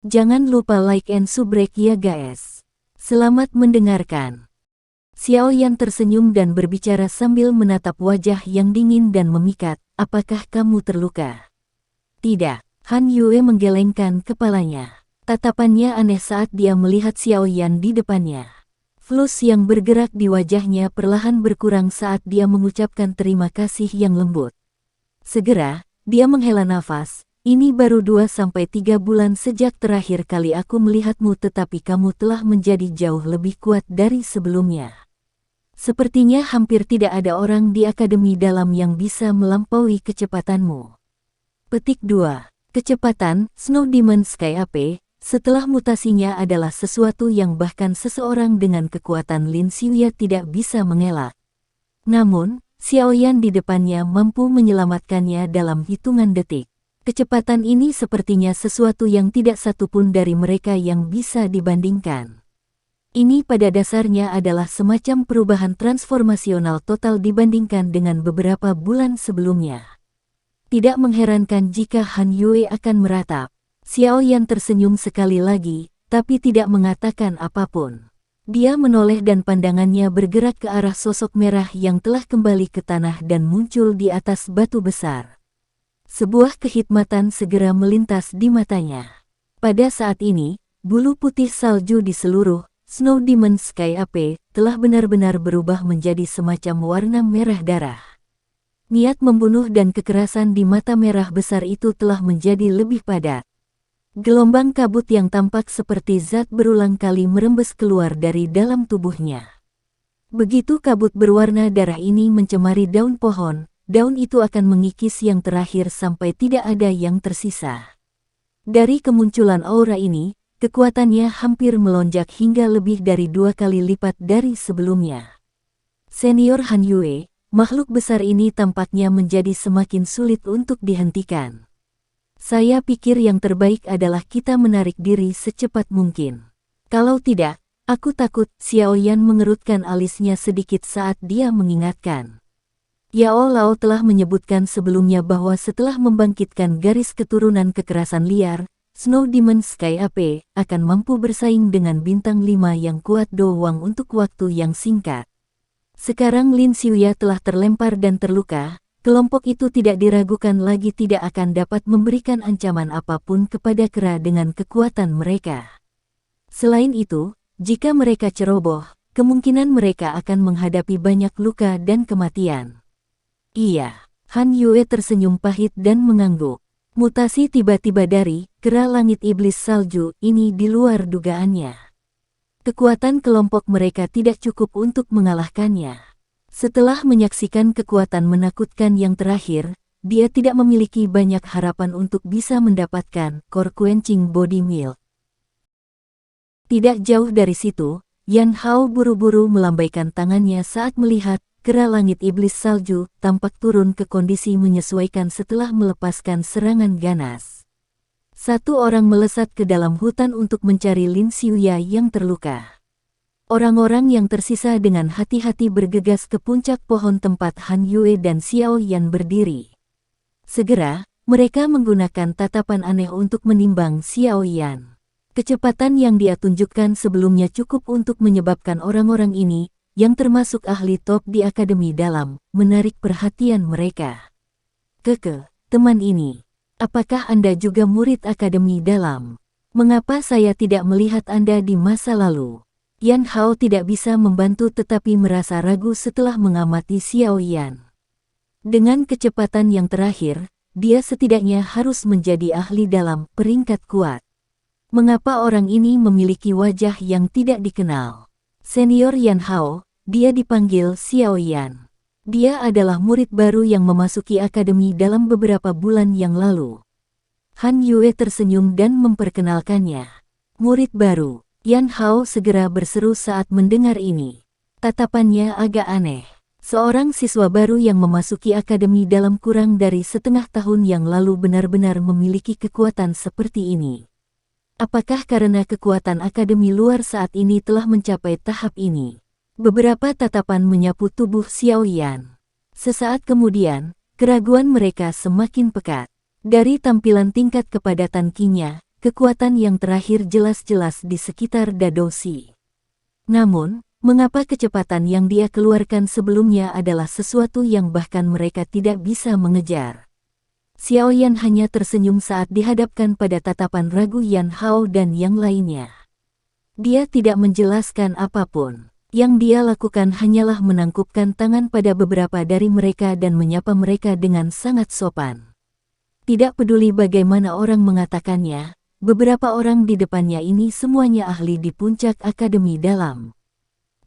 Jangan lupa like and subrek ya guys. Selamat mendengarkan. Xiao Yan tersenyum dan berbicara sambil menatap wajah yang dingin dan memikat. Apakah kamu terluka? Tidak. Han Yue menggelengkan kepalanya. Tatapannya aneh saat dia melihat Xiao Yan di depannya. Flus yang bergerak di wajahnya perlahan berkurang saat dia mengucapkan terima kasih yang lembut. Segera, dia menghela nafas. Ini baru 2-3 bulan sejak terakhir kali aku melihatmu, tetapi kamu telah menjadi jauh lebih kuat dari sebelumnya. Sepertinya hampir tidak ada orang di Akademi Dalam yang bisa melampaui kecepatanmu. Petik 2. Kecepatan Snow Demon Sky AP setelah mutasinya adalah sesuatu yang bahkan seseorang dengan kekuatan Lin Xiuya tidak bisa mengelak. Namun, Xiao Yan di depannya mampu menyelamatkannya dalam hitungan detik. Kecepatan ini sepertinya sesuatu yang tidak satupun dari mereka yang bisa dibandingkan. Ini pada dasarnya adalah semacam perubahan transformasional total dibandingkan dengan beberapa bulan sebelumnya. Tidak mengherankan jika Han Yue akan meratap. Xiao Yan tersenyum sekali lagi, tapi tidak mengatakan apapun. Dia menoleh dan pandangannya bergerak ke arah sosok merah yang telah kembali ke tanah dan muncul di atas batu besar. Sebuah kehikmatan segera melintas di matanya. Pada saat ini, bulu putih salju di seluruh Snow Demon Sky AP telah benar-benar berubah menjadi semacam warna merah darah. Niat membunuh dan kekerasan di mata merah besar itu telah menjadi lebih padat. Gelombang kabut yang tampak seperti zat berulang kali merembes keluar dari dalam tubuhnya. Begitu kabut berwarna darah ini mencemari daun pohon, daun itu akan mengikis yang terakhir sampai tidak ada yang tersisa. Dari kemunculan aura ini, kekuatannya hampir melonjak hingga lebih dari 2 kali lipat dari sebelumnya. Senior Han Yue, makhluk besar ini tampaknya menjadi semakin sulit untuk dihentikan. Saya pikir yang terbaik adalah kita menarik diri secepat mungkin. Kalau tidak, aku takut. Xiao Yan mengerutkan alisnya sedikit saat dia mengingatkan. Yao Lao telah menyebutkan sebelumnya bahwa setelah membangkitkan garis keturunan kekerasan liar, Snow Demon Sky AP akan mampu bersaing dengan bintang 5 yang kuat doang untuk waktu yang singkat. Sekarang Lin Xiuya telah terlempar dan terluka, kelompok itu tidak diragukan lagi tidak akan dapat memberikan ancaman apapun kepada Kera dengan kekuatan mereka. Selain itu, jika mereka ceroboh, kemungkinan mereka akan menghadapi banyak luka dan kematian. Iya, Han Yue tersenyum pahit dan mengangguk. Mutasi tiba-tiba dari Kera Langit Iblis Salju ini di luar dugaannya. Kekuatan kelompok mereka tidak cukup untuk mengalahkannya. Setelah menyaksikan kekuatan menakutkan yang terakhir, dia tidak memiliki banyak harapan untuk bisa mendapatkan Core Quenching Body Milk. Tidak jauh dari situ, Yan Hao buru-buru melambaikan tangannya saat melihat Kera Langit Iblis Salju tampak turun ke kondisi menyesuaikan setelah melepaskan serangan ganas. Satu orang melesat ke dalam hutan untuk mencari Lin Xiuya yang terluka. Orang-orang yang tersisa dengan hati-hati bergegas ke puncak pohon tempat Han Yue dan Xiao Yan berdiri. Segera, mereka menggunakan tatapan aneh untuk menimbang Xiao Yan. Kecepatan yang dia tunjukkan sebelumnya cukup untuk menyebabkan orang-orang ini, yang termasuk ahli top di Akademi Dalam, menarik perhatian mereka. Teman ini, apakah Anda juga murid Akademi Dalam? Mengapa saya tidak melihat Anda di masa lalu? Yan Hao tidak bisa membantu tetapi merasa ragu setelah mengamati Xiao Yan. Dengan kecepatan yang terakhir, dia setidaknya harus menjadi ahli dalam peringkat kuat. Mengapa orang ini memiliki wajah yang tidak dikenal? Senior Yan Hao, dia dipanggil Xiao Yan. Dia adalah murid baru yang memasuki akademi dalam beberapa bulan yang lalu. Han Yue tersenyum dan memperkenalkannya. Murid baru. Yan Hao segera berseru saat mendengar ini. Tatapannya agak aneh. Seorang siswa baru yang memasuki akademi dalam kurang dari setengah tahun yang lalu benar-benar memiliki kekuatan seperti ini. Apakah karena kekuatan akademi luar saat ini telah mencapai tahap ini? Beberapa tatapan menyapu tubuh Xiao Yan. Sesaat kemudian, keraguan mereka semakin pekat. Dari tampilan tingkat kepadatan Qi-nya, kekuatan yang terakhir jelas-jelas di sekitar Dadoshi. Namun, mengapa kecepatan yang dia keluarkan sebelumnya adalah sesuatu yang bahkan mereka tidak bisa mengejar? Xiaoyan hanya tersenyum saat dihadapkan pada tatapan ragu Yan Hao dan yang lainnya. Dia tidak menjelaskan apapun. Yang dia lakukan hanyalah menangkupkan tangan pada beberapa dari mereka dan menyapa mereka dengan sangat sopan. Tidak peduli bagaimana orang mengatakannya, beberapa orang di depannya ini semuanya ahli di puncak akademi dalam.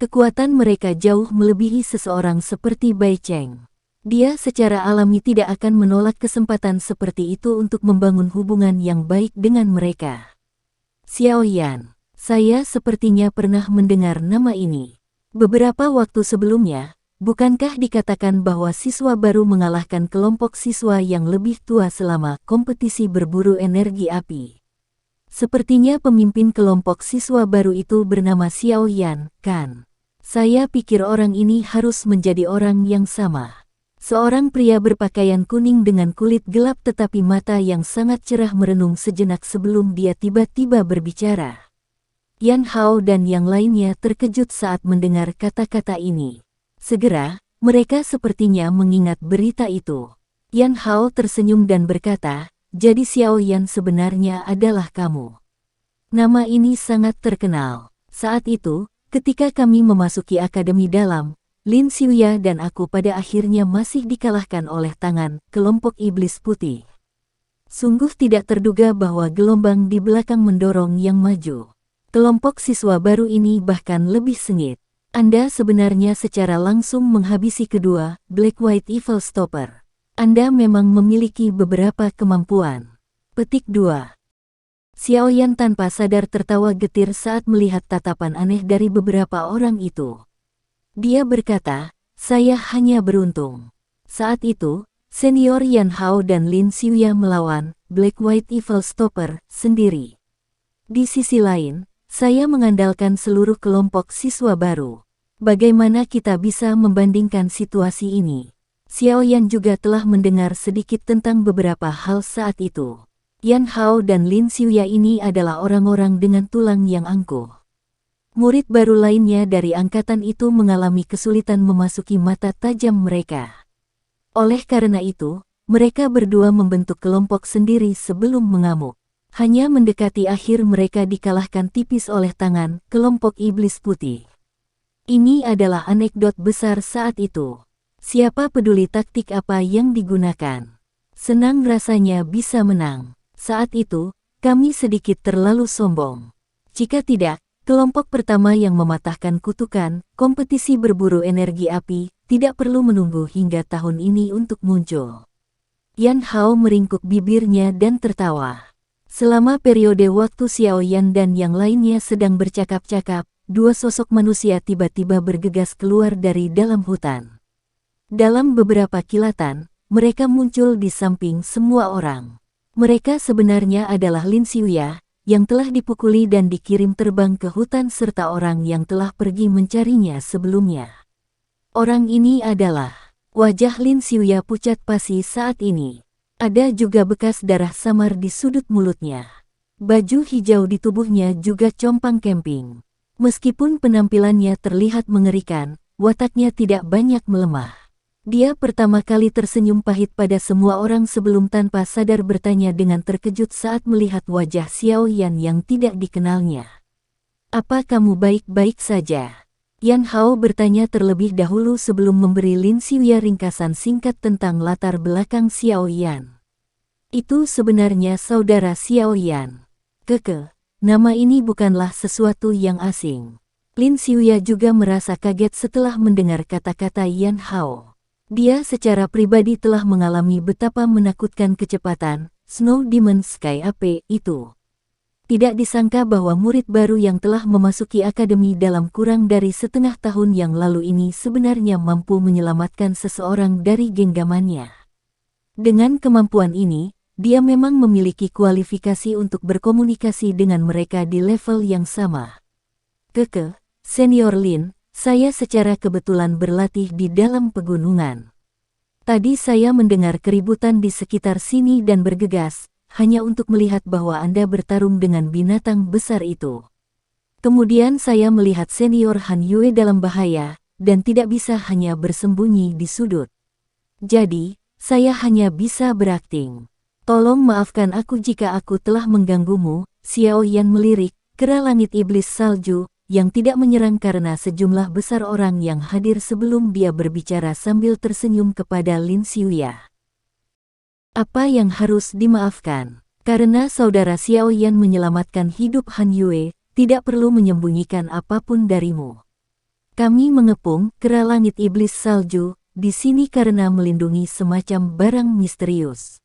Kekuatan mereka jauh melebihi seseorang seperti Bai Cheng. Dia secara alami tidak akan menolak kesempatan seperti itu untuk membangun hubungan yang baik dengan mereka. Xiaoyan, saya sepertinya pernah mendengar nama ini. Beberapa waktu sebelumnya, bukankah dikatakan bahwa siswa baru mengalahkan kelompok siswa yang lebih tua selama kompetisi berburu energi api? Sepertinya pemimpin kelompok siswa baru itu bernama Xiaoyan, kan? Saya pikir orang ini harus menjadi orang yang sama. Seorang pria berpakaian kuning dengan kulit gelap tetapi mata yang sangat cerah merenung sejenak sebelum dia tiba-tiba berbicara. Yan Hao dan yang lainnya terkejut saat mendengar kata-kata ini. Segera, mereka sepertinya mengingat berita itu. Yan Hao tersenyum dan berkata, jadi Xiaoyan sebenarnya adalah kamu. Nama ini sangat terkenal. Saat itu, ketika kami memasuki akademi dalam, Lin Xiuya dan aku pada akhirnya masih dikalahkan oleh tangan kelompok iblis putih. Sungguh tidak terduga bahwa gelombang di belakang mendorong yang maju. Kelompok siswa baru ini bahkan lebih sengit. Anda sebenarnya secara langsung menghabisi kedua Black White Evil Stopper. Anda memang memiliki beberapa kemampuan. Petik 2. Xiaoyan tanpa sadar tertawa getir saat melihat tatapan aneh dari beberapa orang itu. Dia berkata, saya hanya beruntung. Saat itu, senior Yan Hao dan Lin Xiuya melawan Black White Evil Stopper sendiri. Di sisi lain, saya mengandalkan seluruh kelompok siswa baru. Bagaimana kita bisa membandingkan situasi ini? Xiaoyan juga telah mendengar sedikit tentang beberapa hal saat itu. Yan Hao dan Lin Xiuya ini adalah orang-orang dengan tulang yang angkuh. Murid baru lainnya dari angkatan itu mengalami kesulitan memasuki mata tajam mereka. Oleh karena itu, mereka berdua membentuk kelompok sendiri sebelum mengamuk. Hanya mendekati akhir mereka dikalahkan tipis oleh tangan kelompok iblis putih. Ini adalah anekdot besar saat itu. Siapa peduli taktik apa yang digunakan? Senang rasanya bisa menang. Saat itu, kami sedikit terlalu sombong. Jika tidak, kelompok pertama yang mematahkan kutukan kompetisi berburu energi api tidak perlu menunggu hingga tahun ini untuk muncul. Yan Hao meringkuk bibirnya dan tertawa. Selama periode waktu Xiaoyan dan yang lainnya sedang bercakap-cakap, dua sosok manusia tiba-tiba bergegas keluar dari dalam hutan. Dalam beberapa kilatan, mereka muncul di samping semua orang. Mereka sebenarnya adalah Lin Xiuya, yang telah dipukuli dan dikirim terbang ke hutan serta orang yang telah pergi mencarinya sebelumnya. Orang ini adalah wajah Lin Xiuya pucat pasi saat ini. Ada juga bekas darah samar di sudut mulutnya. Baju hijau di tubuhnya juga compang camping. Meskipun penampilannya terlihat mengerikan, wataknya tidak banyak melemah. Dia pertama kali tersenyum pahit pada semua orang sebelum tanpa sadar bertanya dengan terkejut saat melihat wajah Xiaoyan yang tidak dikenalnya. Apa kamu baik-baik saja? Yan Hao bertanya terlebih dahulu sebelum memberi Lin Xiuya ringkasan singkat tentang latar belakang Xiaoyan. Itu sebenarnya saudara Xiaoyan. Nama ini bukanlah sesuatu yang asing. Lin Xiuya juga merasa kaget setelah mendengar kata-kata Yan Hao. Dia secara pribadi telah mengalami betapa menakutkan kecepatan Snow Demon Sky AP itu. Tidak disangka bahwa murid baru yang telah memasuki akademi dalam kurang dari setengah tahun yang lalu ini sebenarnya mampu menyelamatkan seseorang dari genggamannya. Dengan kemampuan ini, dia memang memiliki kualifikasi untuk berkomunikasi dengan mereka di level yang sama. Senior Lin, saya secara kebetulan berlatih di dalam pegunungan. Tadi saya mendengar keributan di sekitar sini dan bergegas, hanya untuk melihat bahwa Anda bertarung dengan binatang besar itu. Kemudian saya melihat senior Han Yue dalam bahaya, dan tidak bisa hanya bersembunyi di sudut. Jadi, saya hanya bisa berakting. Tolong maafkan aku jika aku telah mengganggumu, Xiao Yan melirik, kera langit iblis salju, yang tidak menyerang karena sejumlah besar orang yang hadir sebelum dia berbicara sambil tersenyum kepada Lin Xiuya. Apa yang harus dimaafkan? Karena saudara Xiao Yan menyelamatkan hidup Han Yue, tidak perlu menyembunyikan apapun darimu. Kami mengepung kera langit iblis salju di sini karena melindungi semacam barang misterius.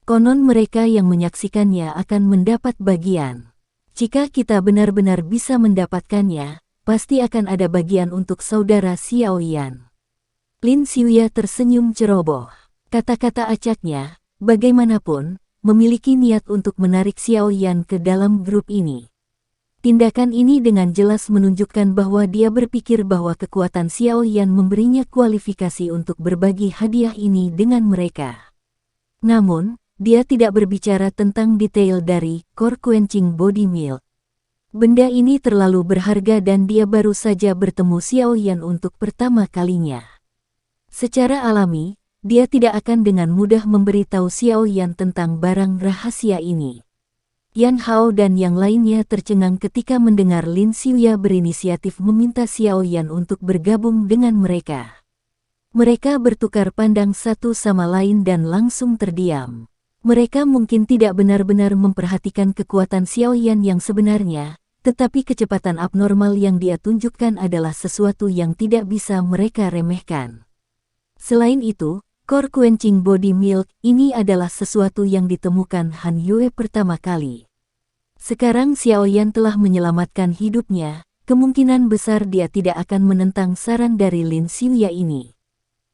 Konon mereka yang menyaksikannya akan mendapat bagian. Jika kita benar-benar bisa mendapatkannya, pasti akan ada bagian untuk saudara Xiao Yan. Lin Xiuya tersenyum ceroboh. Kata-kata acaknya, bagaimanapun, memiliki niat untuk menarik Xiao Yan ke dalam grup ini. Tindakan ini dengan jelas menunjukkan bahwa dia berpikir bahwa kekuatan Xiao Yan memberinya kualifikasi untuk berbagi hadiah ini dengan mereka. Namun, dia tidak berbicara tentang detail dari Core Quenching Body Milk. Benda ini terlalu berharga dan dia baru saja bertemu Xiao Yan untuk pertama kalinya. Secara alami, dia tidak akan dengan mudah memberitahu Xiao Yan tentang barang rahasia ini. Yan Hao dan yang lainnya tercengang ketika mendengar Lin Xiuya berinisiatif meminta Xiao Yan untuk bergabung dengan mereka. Mereka bertukar pandang satu sama lain dan langsung terdiam. Mereka mungkin tidak benar-benar memperhatikan kekuatan Xiao Yan yang sebenarnya, tetapi kecepatan abnormal yang dia tunjukkan adalah sesuatu yang tidak bisa mereka remehkan. Selain itu, Core Quenching Body Milk ini adalah sesuatu yang ditemukan Han Yue pertama kali. Sekarang Xiao Yan telah menyelamatkan hidupnya, kemungkinan besar dia tidak akan menentang saran dari Lin Xiuya ini.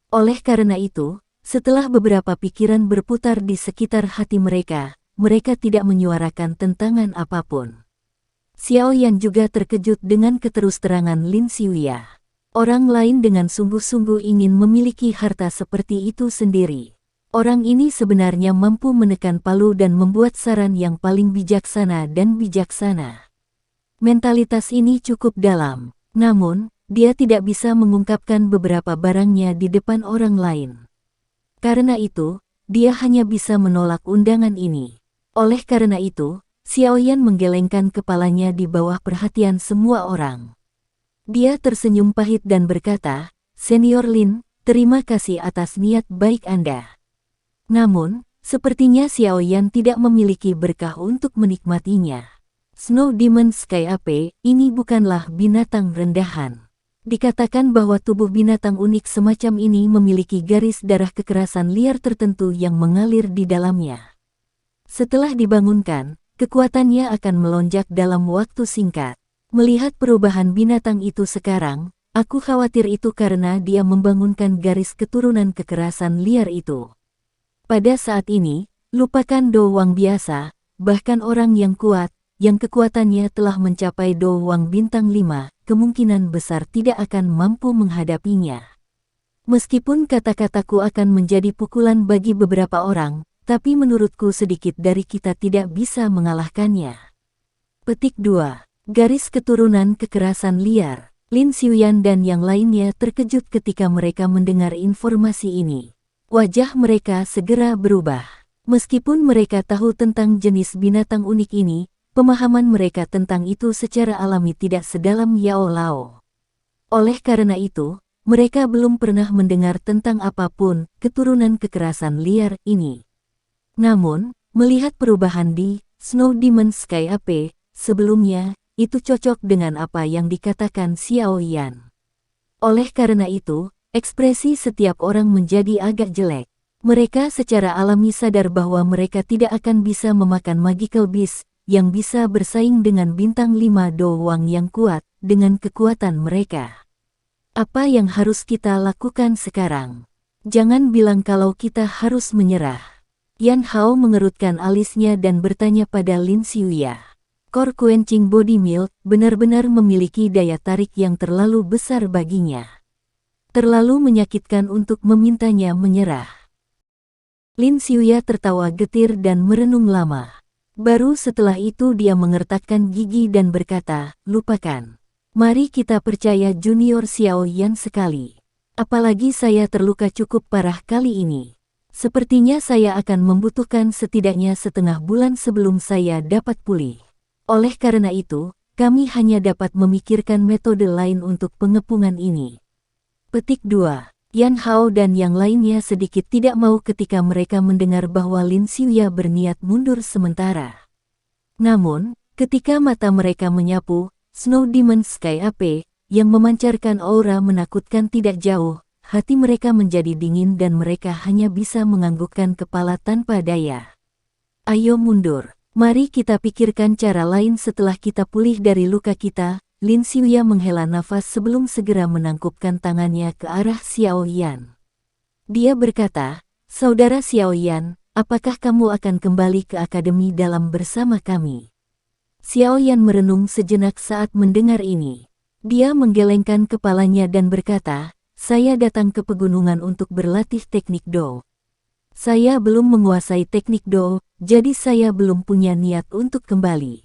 Oleh karena itu, setelah beberapa pikiran berputar di sekitar hati mereka, mereka tidak menyuarakan tentangan apapun. Xiao Yan juga terkejut dengan keterus-terangan Lin Xiuya. Orang lain dengan sungguh-sungguh ingin memiliki harta seperti itu sendiri. Orang ini sebenarnya mampu menekan palu dan membuat saran yang paling bijaksana dan bijaksana. Mentalitas ini cukup dalam, namun, dia tidak bisa mengungkapkan beberapa barangnya di depan orang lain. Karena itu, dia hanya bisa menolak undangan ini. Oleh karena itu, Xiao Yan menggelengkan kepalanya di bawah perhatian semua orang. Dia tersenyum pahit dan berkata, "Senior Lin, terima kasih atas niat baik Anda." Namun, sepertinya Xiao Yan tidak memiliki berkah untuk menikmatinya. Snow Demon Sky Ape, ini bukanlah binatang rendahan. Dikatakan bahwa tubuh binatang unik semacam ini memiliki garis darah kekerasan liar tertentu yang mengalir di dalamnya. Setelah dibangunkan, kekuatannya akan melonjak dalam waktu singkat. Melihat perubahan binatang itu sekarang, aku khawatir itu karena dia membangunkan garis keturunan kekerasan liar itu. Pada saat ini, lupakan Do Wang biasa, bahkan orang yang kuat, yang kekuatannya telah mencapai Do Wang bintang 5, kemungkinan besar tidak akan mampu menghadapinya. Meskipun kata-kataku akan menjadi pukulan bagi beberapa orang, tapi menurutku sedikit dari kita tidak bisa mengalahkannya. Petik 2. Garis keturunan kekerasan liar. Lin Xiuyan dan yang lainnya terkejut ketika mereka mendengar informasi ini. Wajah mereka segera berubah. Meskipun mereka tahu tentang jenis binatang unik ini, pemahaman mereka tentang itu secara alami tidak sedalam Yao Lao. Oleh karena itu, mereka belum pernah mendengar tentang apapun keturunan kekerasan liar ini. Namun, melihat perubahan di Snow Demon Sky Ape sebelumnya, itu cocok dengan apa yang dikatakan Xiao Yan. Oleh karena itu, ekspresi setiap orang menjadi agak jelek. Mereka secara alami sadar bahwa mereka tidak akan bisa memakan Magical Beast yang bisa bersaing dengan bintang 5 Do Wang yang kuat dengan kekuatan mereka. Apa yang harus kita lakukan sekarang? Jangan bilang kalau kita harus menyerah. Yan Hao mengerutkan alisnya dan bertanya pada Lin Xiuya. Core Quenching Body Milk benar-benar memiliki daya tarik yang terlalu besar baginya. Terlalu menyakitkan untuk memintanya menyerah. Lin Xiuya tertawa getir dan merenung lama. Baru setelah itu dia mengertakkan gigi dan berkata, lupakan. Mari kita percaya Junior Xiao Yan sekali. Apalagi saya terluka cukup parah kali ini. Sepertinya saya akan membutuhkan setidaknya setengah bulan sebelum saya dapat pulih. Oleh karena itu, kami hanya dapat memikirkan metode lain untuk pengepungan ini. Petik 2. Yan Hao dan yang lainnya sedikit tidak mau ketika mereka mendengar bahwa Lin Xiuya berniat mundur sementara. Namun, ketika mata mereka menyapu, Snow Demon Sky AP, yang memancarkan aura menakutkan tidak jauh, hati mereka menjadi dingin dan mereka hanya bisa menganggukkan kepala tanpa daya. Ayo mundur, mari kita pikirkan cara lain setelah kita pulih dari luka kita. Lin Xiuya menghela nafas sebelum segera menangkupkan tangannya ke arah Xiao Yan. Dia berkata, Saudara Xiao Yan, apakah kamu akan kembali ke akademi dalam bersama kami? Xiao Yan merenung sejenak saat mendengar ini. Dia menggelengkan kepalanya dan berkata, saya datang ke pegunungan untuk berlatih teknik Do. Saya belum menguasai teknik Do, jadi saya belum punya niat untuk kembali.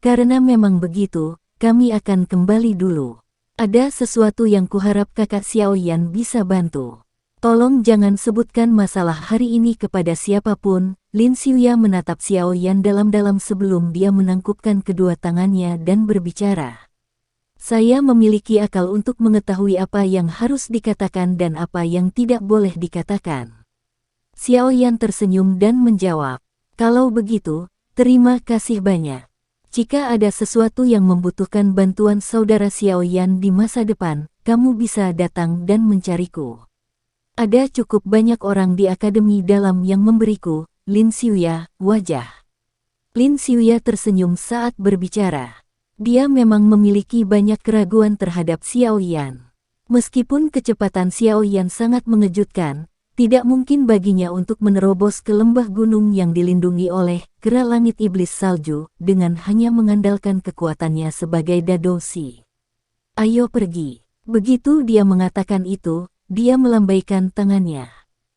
Karena memang begitu, kami akan kembali dulu. Ada sesuatu yang kuharap kakak Xiao Yan bisa bantu. Tolong jangan sebutkan masalah hari ini kepada siapapun. Lin Xiuya menatap Xiao Yan dalam-dalam sebelum dia menangkupkan kedua tangannya dan berbicara. Saya memiliki akal untuk mengetahui apa yang harus dikatakan dan apa yang tidak boleh dikatakan. Xiao Yan tersenyum dan menjawab, kalau begitu, terima kasih banyak. Jika ada sesuatu yang membutuhkan bantuan saudara Xiao Yan di masa depan, kamu bisa datang dan mencariku. Ada cukup banyak orang di akademi dalam yang memberiku, Lin Xiuya, wajah. Lin Xiuya tersenyum saat berbicara. Dia memang memiliki banyak keraguan terhadap Xiao Yan. Meskipun kecepatan Xiao Yan sangat mengejutkan, tidak mungkin baginya untuk menerobos ke lembah gunung yang dilindungi oleh kera langit iblis salju dengan hanya mengandalkan kekuatannya sebagai Dadoshi. Ayo pergi. Begitu dia mengatakan itu, dia melambaikan tangannya.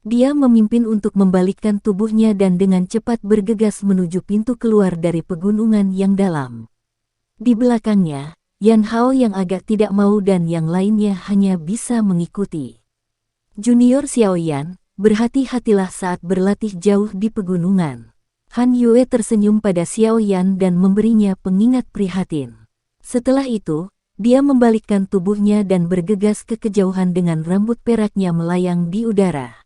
Dia memimpin untuk membalikkan tubuhnya dan dengan cepat bergegas menuju pintu keluar dari pegunungan yang dalam. Di belakangnya, Yan Hao yang agak tidak mau dan yang lainnya hanya bisa mengikuti. Junior Xiao Yan, berhati-hatilah saat berlatih jauh di pegunungan. Han Yue tersenyum pada Xiao Yan dan memberinya pengingat prihatin. Setelah itu, dia membalikkan tubuhnya dan bergegas ke kejauhan dengan rambut peraknya melayang di udara.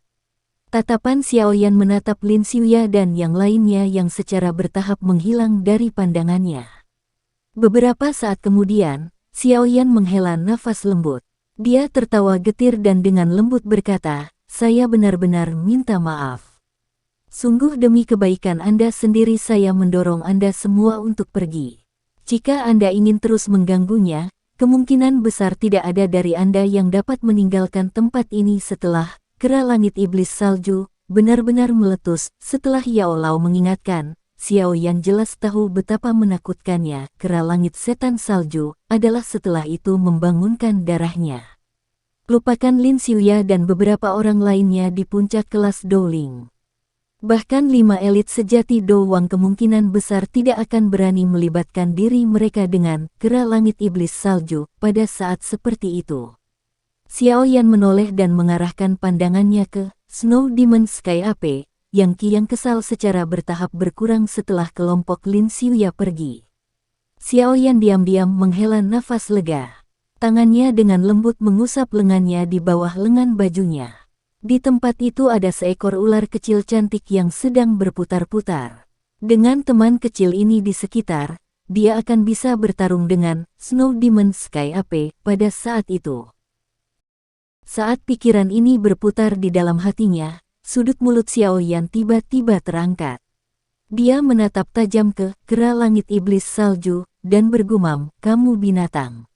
Tatapan Xiao Yan menatap Lin Xiuya dan yang lainnya yang secara bertahap menghilang dari pandangannya. Beberapa saat kemudian, Xiao Yan menghela nafas lembut. Dia tertawa getir dan dengan lembut berkata, saya benar-benar minta maaf. Sungguh demi kebaikan Anda sendiri saya mendorong Anda semua untuk pergi. Jika Anda ingin terus mengganggunya, kemungkinan besar tidak ada dari Anda yang dapat meninggalkan tempat ini setelah kera langit iblis salju benar-benar meletus. Setelah Yao Lao mengingatkan, Xiao Yan jelas tahu betapa menakutkannya kera langit setan salju adalah setelah itu membangunkan darahnya. Lupakan Lin Xiuya dan beberapa orang lainnya di puncak kelas Dowling. Bahkan 5 elit sejati Dowang kemungkinan besar tidak akan berani melibatkan diri mereka dengan kera langit iblis salju pada saat seperti itu. Xiao Yan menoleh dan mengarahkan pandangannya ke Snow Demon Sky AP, yang kian kesal secara bertahap berkurang setelah kelompok Lin Xiuya pergi. Xiao Yan diam-diam menghela nafas lega. Tangannya dengan lembut mengusap lengannya di bawah lengan bajunya. Di tempat itu ada seekor ular kecil cantik yang sedang berputar-putar. Dengan teman kecil ini di sekitar, dia akan bisa bertarung dengan Snow Demon Sky AP pada saat itu. Saat pikiran ini berputar di dalam hatinya, sudut mulut Xiao Yan tiba-tiba terangkat. Dia menatap tajam ke kera langit iblis salju dan bergumam, kamu binatang.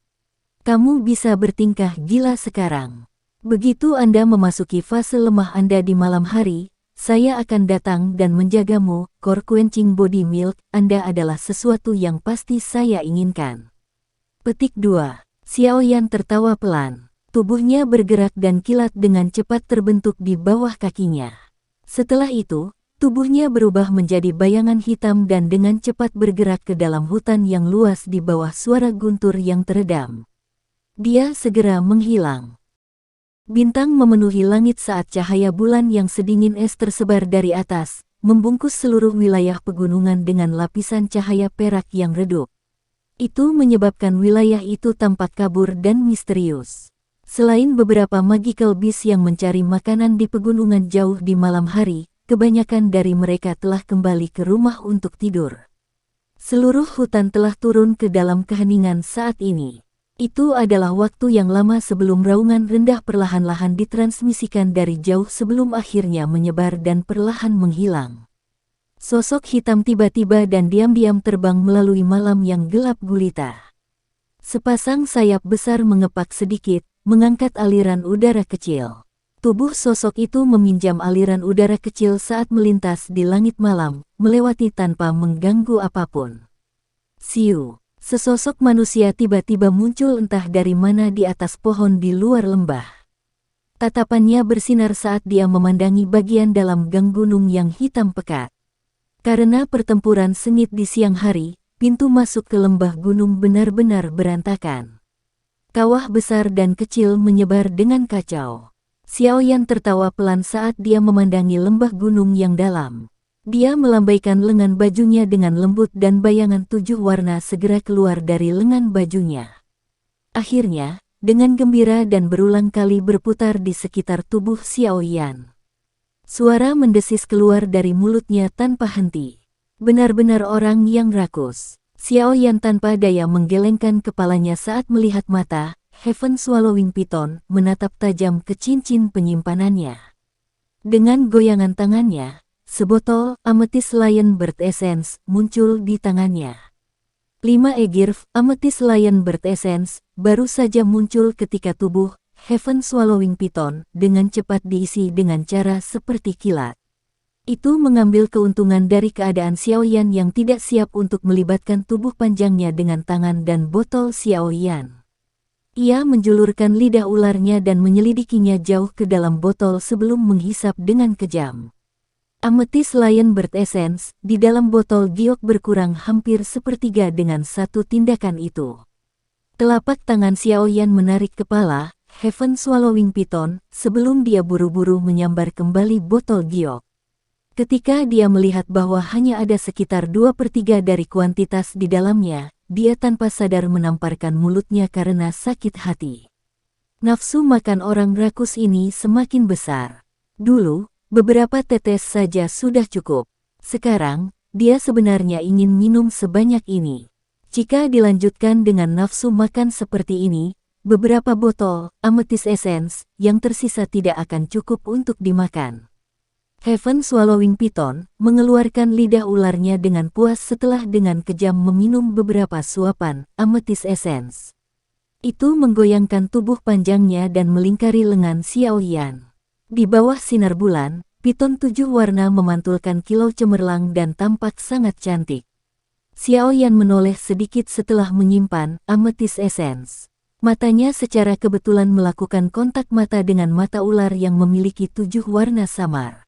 Kamu bisa bertingkah gila sekarang. Begitu Anda memasuki fase lemah Anda di malam hari, saya akan datang dan menjagamu. Core Quenching Body Milk, Anda adalah sesuatu yang pasti saya inginkan. Petik 2. Xiao Yan tertawa pelan. Tubuhnya bergerak dan kilat dengan cepat terbentuk di bawah kakinya. Setelah itu, tubuhnya berubah menjadi bayangan hitam dan dengan cepat bergerak ke dalam hutan yang luas di bawah suara guntur yang teredam. Dia segera menghilang. Bintang memenuhi langit saat cahaya bulan yang sedingin es tersebar dari atas, membungkus seluruh wilayah pegunungan dengan lapisan cahaya perak yang redup. Itu menyebabkan wilayah itu tampak kabur dan misterius. Selain beberapa magical beast yang mencari makanan di pegunungan jauh di malam hari, kebanyakan dari mereka telah kembali ke rumah untuk tidur. Seluruh hutan telah turun ke dalam keheningan saat ini. Itu adalah waktu yang lama sebelum raungan rendah perlahan-lahan ditransmisikan dari jauh sebelum akhirnya menyebar dan perlahan menghilang. Sosok hitam tiba-tiba dan diam-diam terbang melalui malam yang gelap gulita. Sepasang sayap besar mengepak sedikit, mengangkat aliran udara kecil. Tubuh sosok itu meminjam aliran udara kecil saat melintas di langit malam, melewati tanpa mengganggu apapun. Siu. Sesosok manusia tiba-tiba muncul entah dari mana di atas pohon di luar lembah. Tatapannya bersinar saat dia memandangi bagian dalam gang gunung yang hitam pekat. Karena pertempuran sengit di siang hari, pintu masuk ke lembah gunung benar-benar berantakan. Kawah besar dan kecil menyebar dengan kacau. Xiaoyan tertawa pelan saat dia memandangi lembah gunung yang dalam. Dia melambaikan lengan bajunya dengan lembut dan bayangan 7 warna segera keluar dari lengan bajunya. Akhirnya, dengan gembira dan berulang kali berputar di sekitar tubuh Xiaoyan. Suara mendesis keluar dari mulutnya tanpa henti. Benar-benar orang yang rakus. Xiaoyan tanpa daya menggelengkan kepalanya saat melihat mata Heaven Swallowing Python menatap tajam ke cincin penyimpanannya. Dengan goyangan tangannya, sebotol Amethyst Lion Bird Essence muncul di tangannya. 5 Egirf Amethyst Lion Bird Essence baru saja muncul ketika tubuh Heaven Swallowing Python dengan cepat diisi dengan cara seperti kilat. Itu mengambil keuntungan dari keadaan Xiaoyan yang tidak siap untuk melibatkan tubuh panjangnya dengan tangan dan botol Xiaoyan. Ia menjulurkan lidah ularnya dan menyelidikinya jauh ke dalam botol sebelum menghisap dengan kejam. Amethyst Lion Bird Essence di dalam botol giok berkurang hampir sepertiga dengan satu tindakan itu. Telapak tangan Xiaoyan menarik kepala Heaven Swallowing Python sebelum dia buru-buru menyambar kembali botol giok. Ketika dia melihat bahwa hanya ada sekitar 2/3 dari kuantitas di dalamnya, dia tanpa sadar menamparkan mulutnya karena sakit hati. Nafsu makan orang rakus ini semakin besar. Dulu, beberapa tetes saja sudah cukup. Sekarang, dia sebenarnya ingin minum sebanyak ini. Jika dilanjutkan dengan nafsu makan seperti ini, beberapa botol Amethyst Essence yang tersisa tidak akan cukup untuk dimakan. Heaven Swallowing Python mengeluarkan lidah ularnya dengan puas setelah dengan kejam meminum beberapa suapan Amethyst Essence. Itu menggoyangkan tubuh panjangnya dan melingkari lengan Xiaoyan. Di bawah sinar bulan, Python 7 warna memantulkan kilau cemerlang dan tampak sangat cantik. Xiaoyan menoleh sedikit setelah menyimpan Amethyst Essence. Matanya secara kebetulan melakukan kontak mata dengan mata ular yang memiliki 7 warna samar.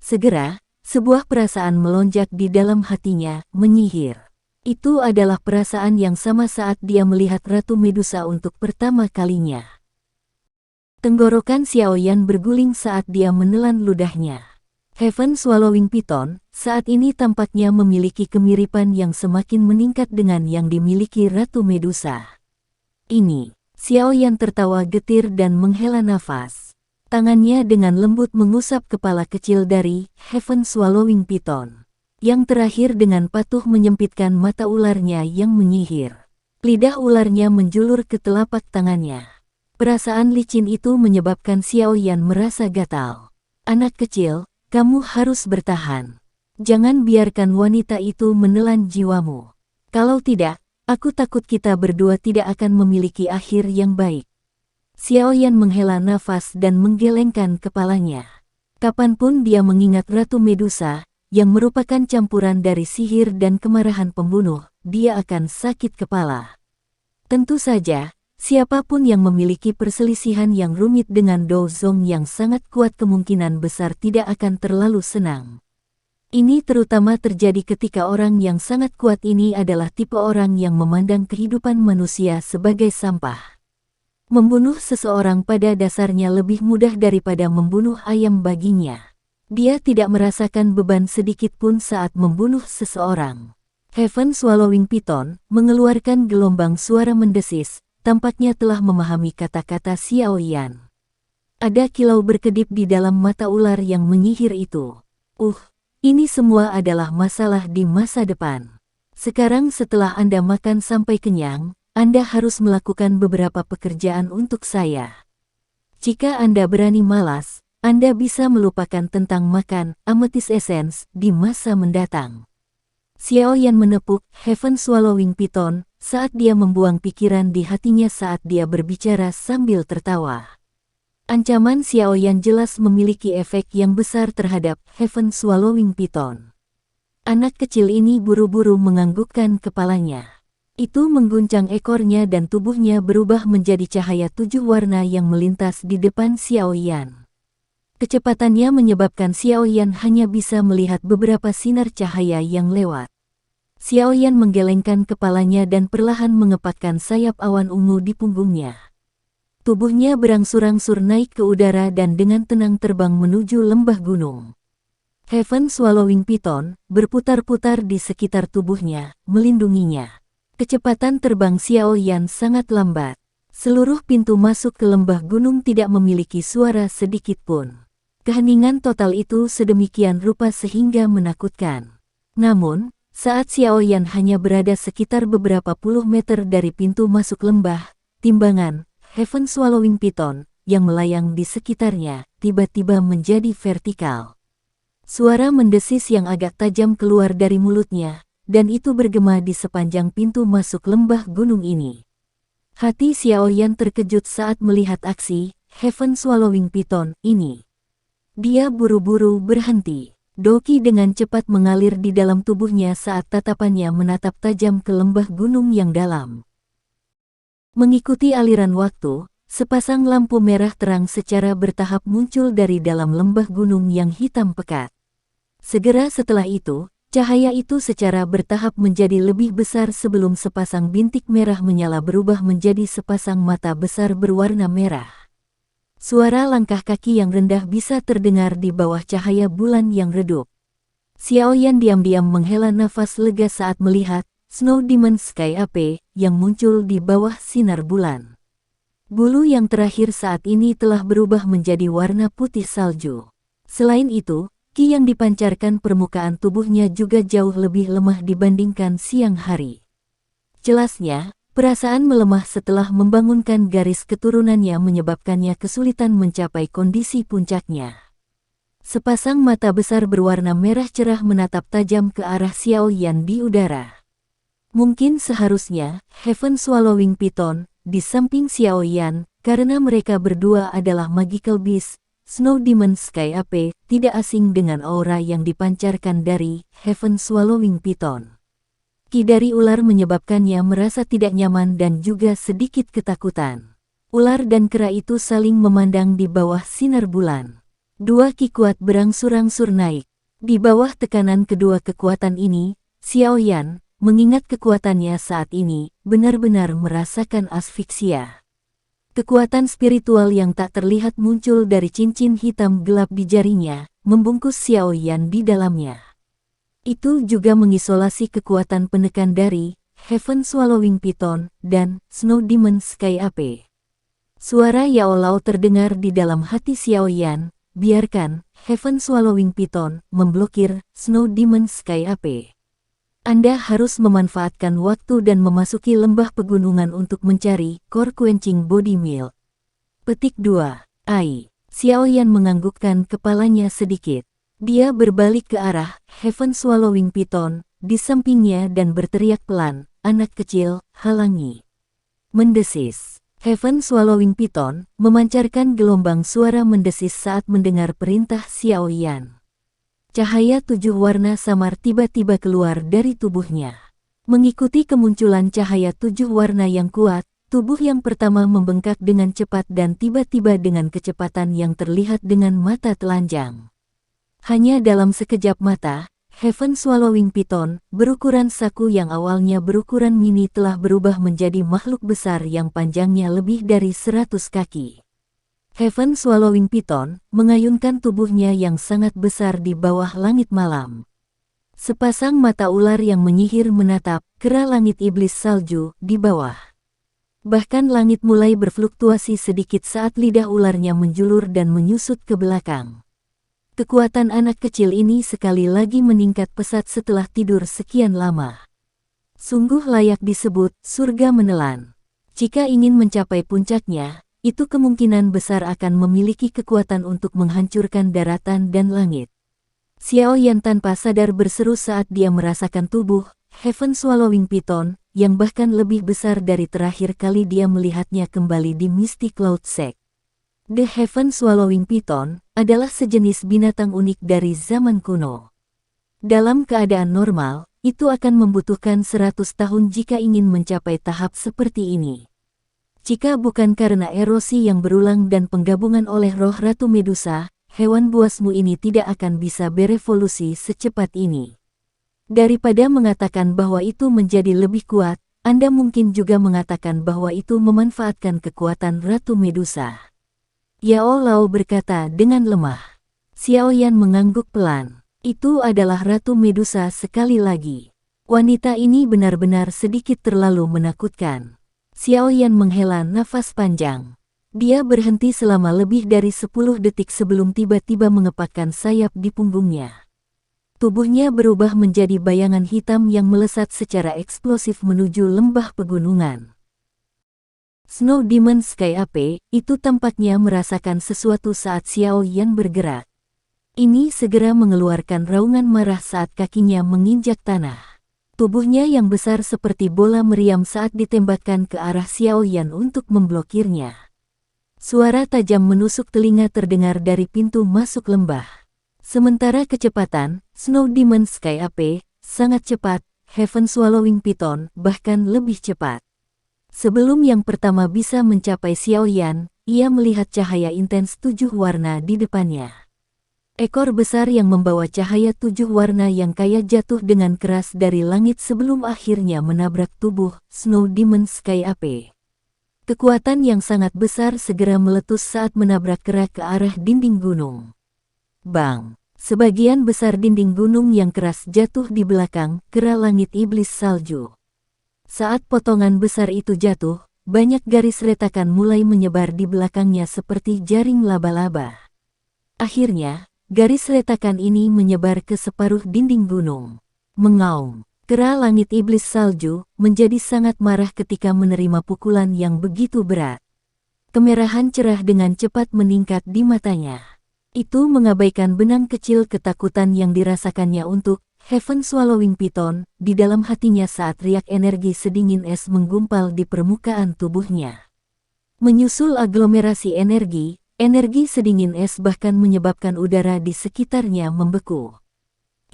Segera, sebuah perasaan melonjak di dalam hatinya, menyihir. Itu adalah perasaan yang sama saat dia melihat Ratu Medusa untuk pertama kalinya. Tenggorokan Xiaoyan berguling saat dia menelan ludahnya. Heaven Swallowing Python saat ini tampaknya memiliki kemiripan yang semakin meningkat dengan yang dimiliki Ratu Medusa. Ini, Xiaoyan tertawa getir dan menghela nafas. Tangannya dengan lembut mengusap kepala kecil dari Heaven Swallowing Python. Yang terakhir dengan patuh menyempitkan mata ularnya yang menyihir. Lidah ularnya menjulur ke telapak tangannya. Perasaan licin itu menyebabkan Xiaoyan merasa gatal. Anak kecil, kamu harus bertahan. Jangan biarkan wanita itu menelan jiwamu. Kalau tidak, aku takut kita berdua tidak akan memiliki akhir yang baik. Xiaoyan menghela nafas dan menggelengkan kepalanya. Kapanpun dia mengingat Ratu Medusa, yang merupakan campuran dari sihir dan kemarahan pembunuh, dia akan sakit kepala. Tentu saja, Siapapun yang memiliki perselisihan yang rumit dengan Dozong yang sangat kuat kemungkinan besar tidak akan terlalu senang. Ini terutama terjadi ketika orang yang sangat kuat ini adalah tipe orang yang memandang kehidupan manusia sebagai sampah. Membunuh seseorang pada dasarnya lebih mudah daripada membunuh ayam baginya. Dia tidak merasakan beban sedikit pun saat membunuh seseorang. Heaven Swallowing Python mengeluarkan gelombang suara mendesis, tampaknya telah memahami kata-kata Xiao Yan. Ada kilau berkedip di dalam mata ular yang menyihir itu. Ini semua adalah masalah di masa depan. Sekarang setelah Anda makan sampai kenyang, Anda harus melakukan beberapa pekerjaan untuk saya. Jika Anda berani malas, Anda bisa melupakan tentang makan Amethyst Essence di masa mendatang. Xiao Yan menepuk Heaven Swallowing Python saat dia membuang pikiran di hatinya saat dia berbicara sambil tertawa. Ancaman Xiao Yan jelas memiliki efek yang besar terhadap Heaven Swallowing Python. Anak kecil ini buru-buru menganggukkan kepalanya. Itu mengguncang ekornya dan tubuhnya berubah menjadi cahaya 7 warna yang melintas di depan Xiao Yan. Kecepatannya menyebabkan Xiao Yan hanya bisa melihat beberapa sinar cahaya yang lewat. Xiao Yan menggelengkan kepalanya dan perlahan mengepakkan sayap awan ungu di punggungnya. Tubuhnya berangsur-angsur naik ke udara dan dengan tenang terbang menuju lembah gunung. Heaven Swallowing Python berputar-putar di sekitar tubuhnya, melindunginya. Kecepatan terbang Xiao Yan sangat lambat. Seluruh pintu masuk ke lembah gunung tidak memiliki suara sedikit pun. Keheningan total itu sedemikian rupa sehingga menakutkan. Namun, saat Xiao Yan hanya berada sekitar beberapa puluh meter dari pintu masuk lembah, timbangan Heaven Swallowing Python yang melayang di sekitarnya tiba-tiba menjadi vertikal. Suara mendesis yang agak tajam keluar dari mulutnya, dan itu bergema di sepanjang pintu masuk lembah gunung ini. Hati Xiao Yan terkejut saat melihat aksi Heaven Swallowing Python ini. Dia buru-buru berhenti. Doki dengan cepat mengalir di dalam tubuhnya saat tatapannya menatap tajam ke lembah gunung yang dalam. Mengikuti aliran waktu, sepasang lampu merah terang secara bertahap muncul dari dalam lembah gunung yang hitam pekat. Segera setelah itu, cahaya itu secara bertahap menjadi lebih besar sebelum sepasang bintik merah menyala berubah menjadi sepasang mata besar berwarna merah. Suara langkah kaki yang rendah bisa terdengar di bawah cahaya bulan yang redup. Xiao Yan diam-diam menghela nafas lega saat melihat Snow Demon Sky Ape yang muncul di bawah sinar bulan. Bulu yang terakhir saat ini telah berubah menjadi warna putih salju. Selain itu, ki yang dipancarkan permukaan tubuhnya juga jauh lebih lemah dibandingkan siang hari. Jelasnya, perasaan melemah setelah membangunkan garis keturunannya menyebabkannya kesulitan mencapai kondisi puncaknya. Sepasang mata besar berwarna merah cerah menatap tajam ke arah Xiao Yan di udara. Mungkin seharusnya Heaven Swallowing Python di samping Xiao Yan, karena mereka berdua adalah Magical Beast, Snow Demon Sky Ape tidak asing dengan aura yang dipancarkan dari Heaven Swallowing Python. Ki dari ular menyebabkannya merasa tidak nyaman dan juga sedikit ketakutan. Ular dan kera itu saling memandang di bawah sinar bulan. Dua ki kuat berangsur-angsur naik. Di bawah tekanan kedua kekuatan ini, Xiao Yan, mengingat kekuatannya saat ini, benar-benar merasakan asfiksia. Kekuatan spiritual yang tak terlihat muncul dari cincin hitam gelap di jarinya, membungkus Xiao Yan di dalamnya. Itu juga mengisolasi kekuatan penekan dari Heaven Swallowing Python dan Snow Demon Sky Ape. Suara Yao Lao terdengar di dalam hati Xiao Yan, biarkan Heaven Swallowing Python memblokir Snow Demon Sky Ape. Anda harus memanfaatkan waktu dan memasuki lembah pegunungan untuk mencari Core Quenching Body Milk. Petik 2. Ai. Xiao Yan menganggukkan kepalanya sedikit. Dia berbalik ke arah Heaven Swallowing Python di sampingnya dan berteriak pelan, "Anak kecil, halangi." Mendesis. Heaven Swallowing Python memancarkan gelombang suara mendesis saat mendengar perintah Xiao Yan. Cahaya 7 warna samar tiba-tiba keluar dari tubuhnya. Mengikuti kemunculan cahaya 7 warna yang kuat, Tubuh yang pertama membengkak dengan cepat dan tiba-tiba dengan kecepatan yang terlihat dengan mata telanjang. Hanya dalam sekejap mata, Heaven Swallowing Python, berukuran saku yang awalnya berukuran mini telah berubah menjadi makhluk besar yang panjangnya lebih dari 100 kaki. Heaven Swallowing Python mengayunkan tubuhnya yang sangat besar di bawah langit malam. Sepasang mata ular yang menyihir menatap kera langit iblis salju di bawah. Bahkan langit mulai berfluktuasi sedikit saat lidah ularnya menjulur dan menyusut ke belakang. Kekuatan anak kecil ini sekali lagi meningkat pesat setelah tidur sekian lama. Sungguh layak disebut surga menelan. Jika ingin mencapai puncaknya, itu kemungkinan besar akan memiliki kekuatan untuk menghancurkan daratan dan langit. Xiao Yan tanpa sadar berseru saat dia merasakan tubuh Heaven Swallowing Python, yang bahkan lebih besar dari terakhir kali dia melihatnya kembali di Misty Cloud Sect. The Heaven Swallowing Python adalah sejenis binatang unik dari zaman kuno. Dalam keadaan normal, itu akan membutuhkan 100 tahun jika ingin mencapai tahap seperti ini. Jika bukan karena erosi yang berulang dan penggabungan oleh roh Ratu Medusa, hewan buasmu ini tidak akan bisa berevolusi secepat ini. Daripada mengatakan bahwa itu menjadi lebih kuat, Anda mungkin juga mengatakan bahwa itu memanfaatkan kekuatan Ratu Medusa. Yao Lao berkata dengan lemah. Xiao Yan mengangguk pelan. Itu adalah Ratu Medusa sekali lagi. Wanita ini benar-benar sedikit terlalu menakutkan. Xiao Yan menghela nafas panjang. Dia berhenti selama lebih dari 10 detik sebelum tiba-tiba mengepakkan sayap di punggungnya. Tubuhnya berubah menjadi bayangan hitam yang melesat secara eksplosif menuju lembah pegunungan. Snow Demon Sky Ape itu tampaknya merasakan sesuatu saat Xiao Yan bergerak. Ini segera mengeluarkan raungan marah saat kakinya menginjak tanah. Tubuhnya yang besar seperti bola meriam saat ditembakkan ke arah Xiao Yan untuk memblokirnya. Suara tajam menusuk telinga terdengar dari pintu masuk lembah. Sementara kecepatan, Snow Demon Sky Ape sangat cepat, Heaven Swallowing Python bahkan lebih cepat. Sebelum yang pertama bisa mencapai Xiao Yan, ia melihat cahaya intens 7 warna di depannya. Ekor besar yang membawa cahaya 7 warna yang kaya jatuh dengan keras dari langit sebelum akhirnya menabrak tubuh Snow Demon Sky Ape. Kekuatan yang sangat besar segera meletus saat menabrak kera ke arah dinding gunung. Bang! Sebagian besar dinding gunung yang keras jatuh di belakang kera langit iblis salju. Saat potongan besar itu jatuh, banyak garis retakan mulai menyebar di belakangnya seperti jaring laba-laba. Akhirnya, garis retakan ini menyebar ke separuh dinding gunung. Mengaum, kera langit iblis salju menjadi sangat marah ketika menerima pukulan yang begitu berat. Kemerahan cerah dengan cepat meningkat di matanya. Itu mengabaikan benang kecil ketakutan yang dirasakannya untuk Heaven Swallowing Python di dalam hatinya saat riak energi sedingin es menggumpal di permukaan tubuhnya. Menyusul aglomerasi energi, energi sedingin es bahkan menyebabkan udara di sekitarnya membeku.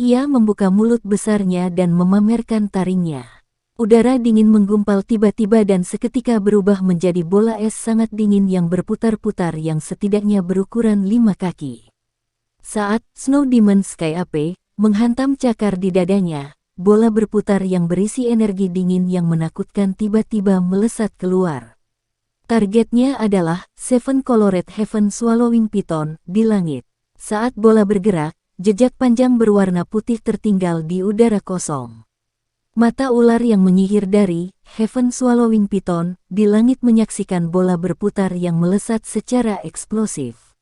Ia membuka mulut besarnya dan memamerkan taringnya. Udara dingin menggumpal tiba-tiba dan seketika berubah menjadi bola es sangat dingin yang berputar-putar yang setidaknya berukuran 5 kaki. Saat Snow Demon Sky Ape menghantam cakar di dadanya, bola berputar yang berisi energi dingin yang menakutkan tiba-tiba melesat keluar. Targetnya adalah Seven Colored Heaven Swallowing Python di langit. Saat bola bergerak, jejak panjang berwarna putih tertinggal di udara kosong. Mata ular yang menyihir dari Heaven Swallowing Python di langit menyaksikan bola berputar yang melesat secara eksplosif.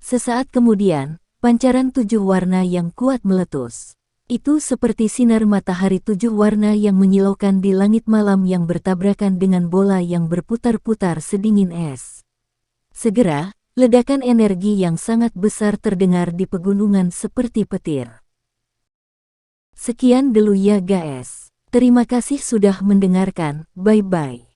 Sesaat kemudian, pancaran 7 warna yang kuat meletus. Itu seperti sinar matahari 7 warna yang menyilaukan di langit malam yang bertabrakan dengan bola yang berputar-putar sedingin es. Segera, ledakan energi yang sangat besar terdengar di pegunungan seperti petir. Sekian dulu ya guys. Terima kasih sudah mendengarkan, bye-bye.